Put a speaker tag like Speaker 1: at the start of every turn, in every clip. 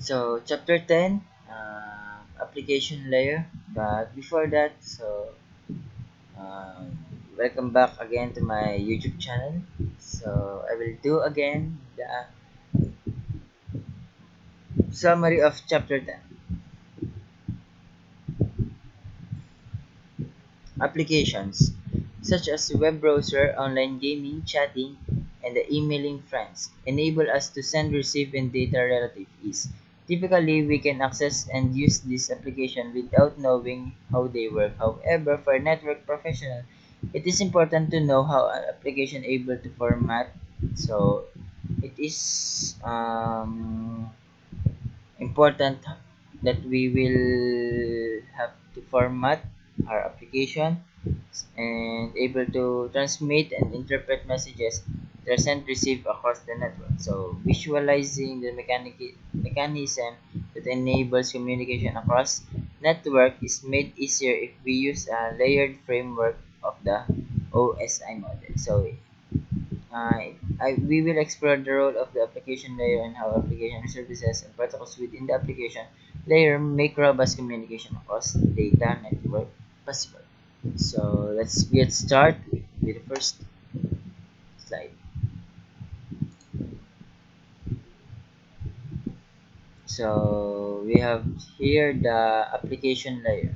Speaker 1: So chapter 10, application layer. But before that, uh, welcome back again to my YouTube channel. So I will do again the summary of chapter 10. Applications such as web browser, online gaming, chatting, and the emailing friends enable us to send, receive, and data relative ease. Typically, we can access and use this application without knowing how they work. However, for network professional, it is important to know how an application able to format. So, it is important that we will have to format our application and able to transmit and interpret messages that are sent receive across the network. So visualizing the mechanism that enables communication across network is made easier if we use a layered framework of the OSI model. So we will explore the role of the application layer and how application services and protocols within the application layer make robust communication across data network possible. So let's get started with the first slide. So we have here the application layer.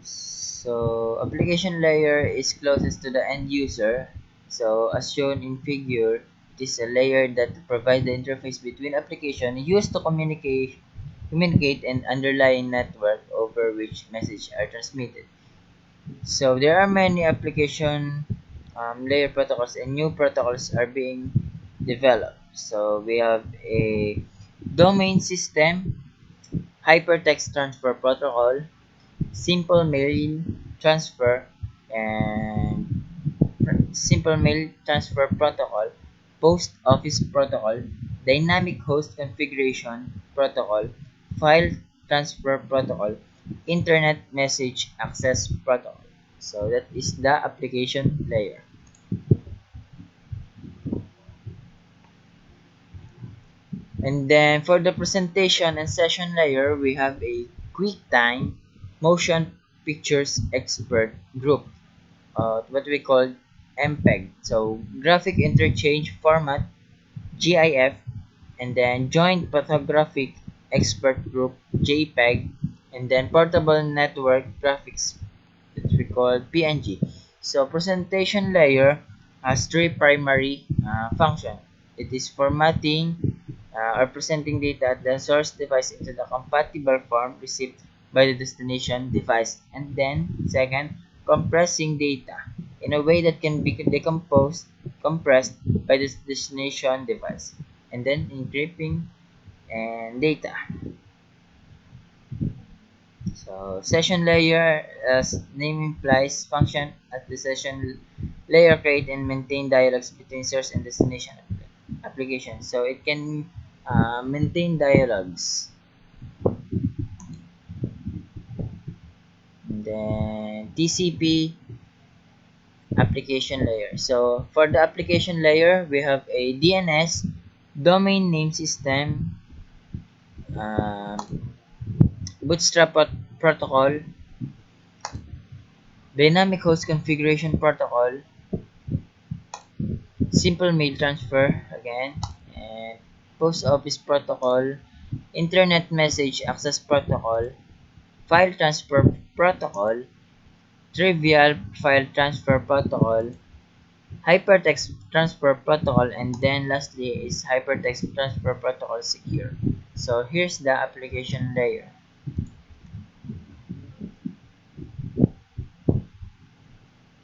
Speaker 1: So application layer is closest to the end user. So as shown in figure, it is a layer that provides the interface between application used to communicate and underlying network over which messages are transmitted. So there are many application layer protocols and new protocols are being developed. So we have a domain system, hypertext transfer protocol, simple mail transfer, and simple mail transfer protocol, post office protocol, dynamic host configuration protocol, file transfer protocol, internet message access protocol. So that is the application layer. And then for the presentation and session layer, we have a QuickTime motion pictures expert group, what we call MPEG. So graphic interchange format, GIF, and then joint photographic expert group, JPEG, and then portable network graphics, that we call PNG. So presentation layer has three primary functions. It is formatting or presenting data at the source device into the compatible form received by the destination device. And then second, compressing data in a way that can be compressed by the destination device. And then encrypting and data. So session layer, as name implies, function at the session layer create and maintain dialogues between source and destination application. So it can maintain dialogues. And then TCP application layer. So for the application layer, we have a DNS, domain name system, um, bootstrap protocol, dynamic host configuration protocol, simple mail transfer again, and post office protocol, internet message access protocol, file transfer protocol, trivial file transfer protocol, hypertext transfer protocol, and then lastly is hypertext transfer protocol secure. So here's the application layer.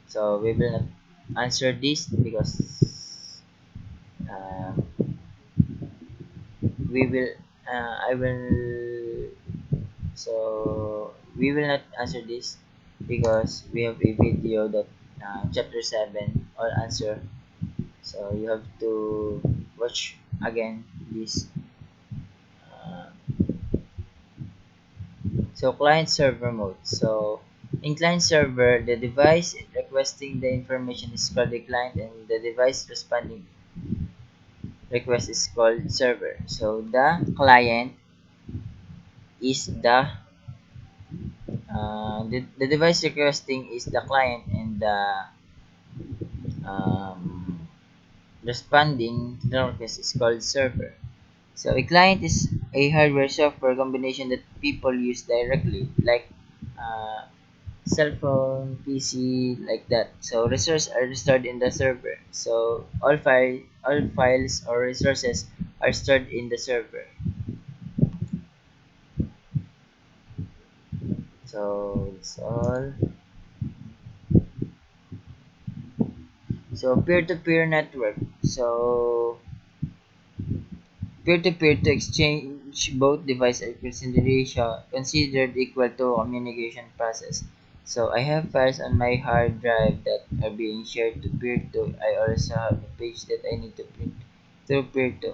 Speaker 1: So we will not answer this because uh, we will I will we will not answer this because we have a video that chapter 7 all answer, so you have to watch again this. uh, so client server mode. So in client server, the device requesting the information is called the client and the device responding request is called server. So the client is the device requesting is the client, and the um, responding to the request is called server. So a client is a hardware software combination that people use directly, like uh, cell phone, PC, like that. So resources are stored in the server. So all files or resources are stored in the server. So it's all. So peer-to-peer network. So peer-to-peer to exchange both device are considered equal to communication process. So I have files on my hard drive that are being shared to peer-to. I also have a page that I need to print through peer-to.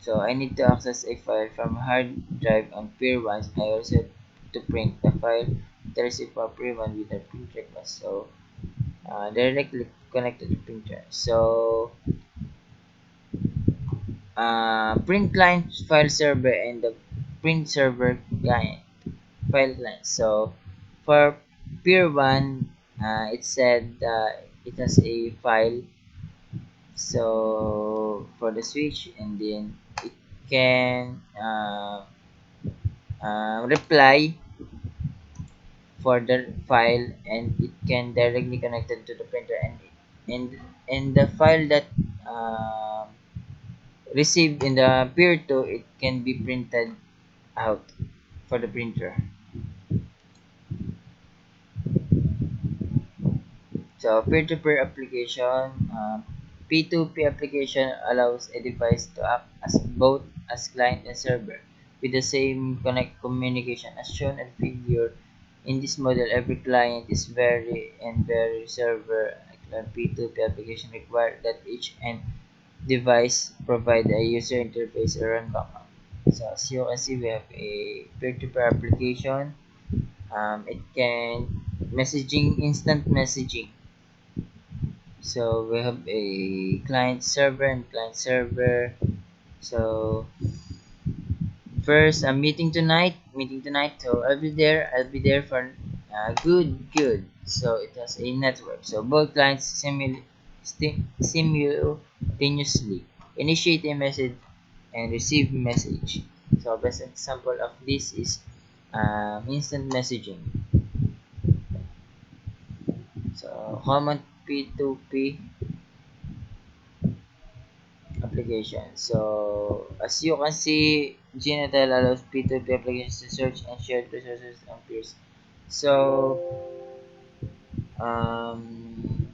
Speaker 1: So I need to access a file from hard drive on peer 1. I also to print the file to receive from peer 1 with a print request. So directly connected to printer. So print client file server and the print server client file client. So for peer one, it said it has a file. So for the switch, and then it can reply for the file, and it can directly connect it to the printer, and the file that um received in the peer to, it can be printed out for the printer. So peer-to-peer application, P2P application allows a device to act as both as client and server with the same connect communication as shown in figure. In this model, every client is very server. P2P application require that each end device provide a user interface or run backup. So as you can see, we have a peer-to-peer application. It can instant messaging. So we have a client server and client server. So first, a meeting tonight. So I'll be there for good. So it has a network. So both clients simultaneously initiate a message and receive message. So best example of this is instant messaging. So common P2P application. So as you can see, Genital allows P2P applications to search and share resources on peers. So um,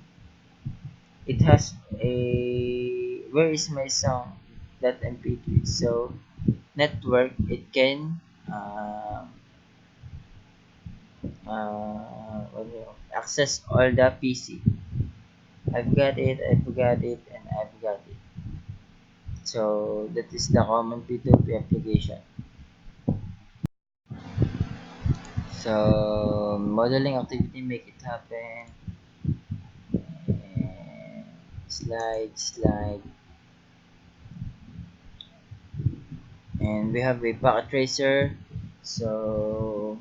Speaker 1: it has a where is my song that MP3. So network, it can access all the PC. I've got it, and I've got it. So that is the common P2P application. So modeling activity, make it happen. And slide, and we have a packet tracer. So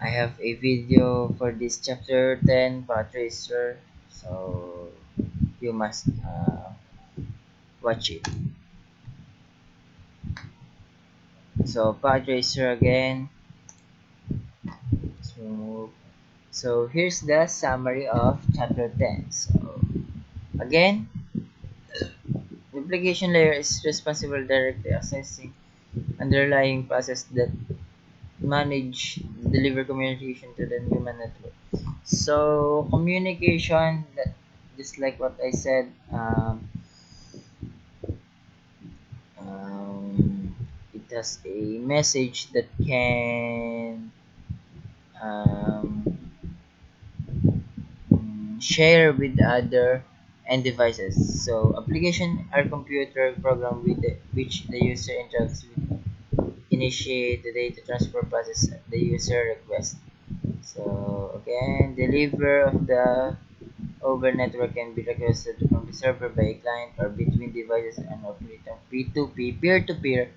Speaker 1: I have a video for this chapter 10 packet tracer. So you must watch it. So packet tracer again. So here's the summary of chapter 10. So again, the application layer is responsible directly accessing underlying process that manage deliver communication to the human network. So communication, that just like what I said, it has a message that can um, share with other and devices. So application are computer program with which the user interacts with, initiate the data transfer process at the user request. So again, deliver over network can be requested from the server by a client or between devices and operator. P2P, peer-to-peer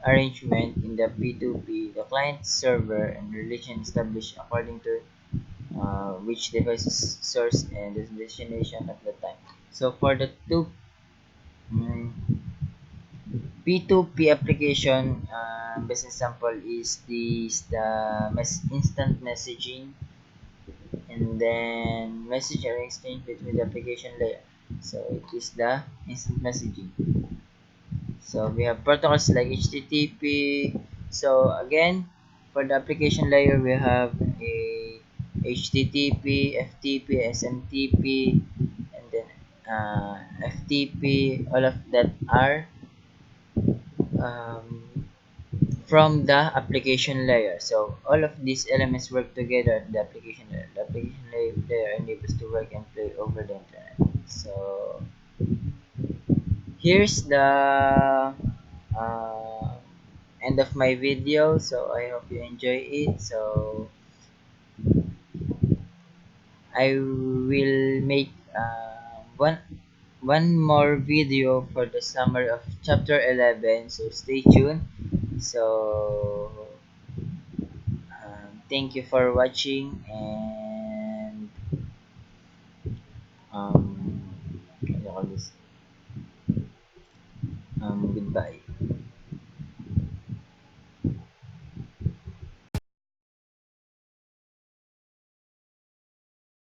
Speaker 1: arrangement. In the P2P, the client server and relation established according to which device is source and the destination at the time. So for the mm, P2P application, best example is the instant messaging, and then message are exchanged between the application layer. So it is the instant messaging. So we have protocols like HTTP. So again, for the application layer, we have a HTTP, FTP, SMTP, and then FTP. All of that are um, from the application layer. So all of these elements work together at the application layer. The application layer enables to work and play over the internet. So here's the uh, end of my video. So I hope you enjoy it. So I will make one more video for the summary of chapter 11. So stay tuned. So thank you for watching, and what do you call this? Goodbye.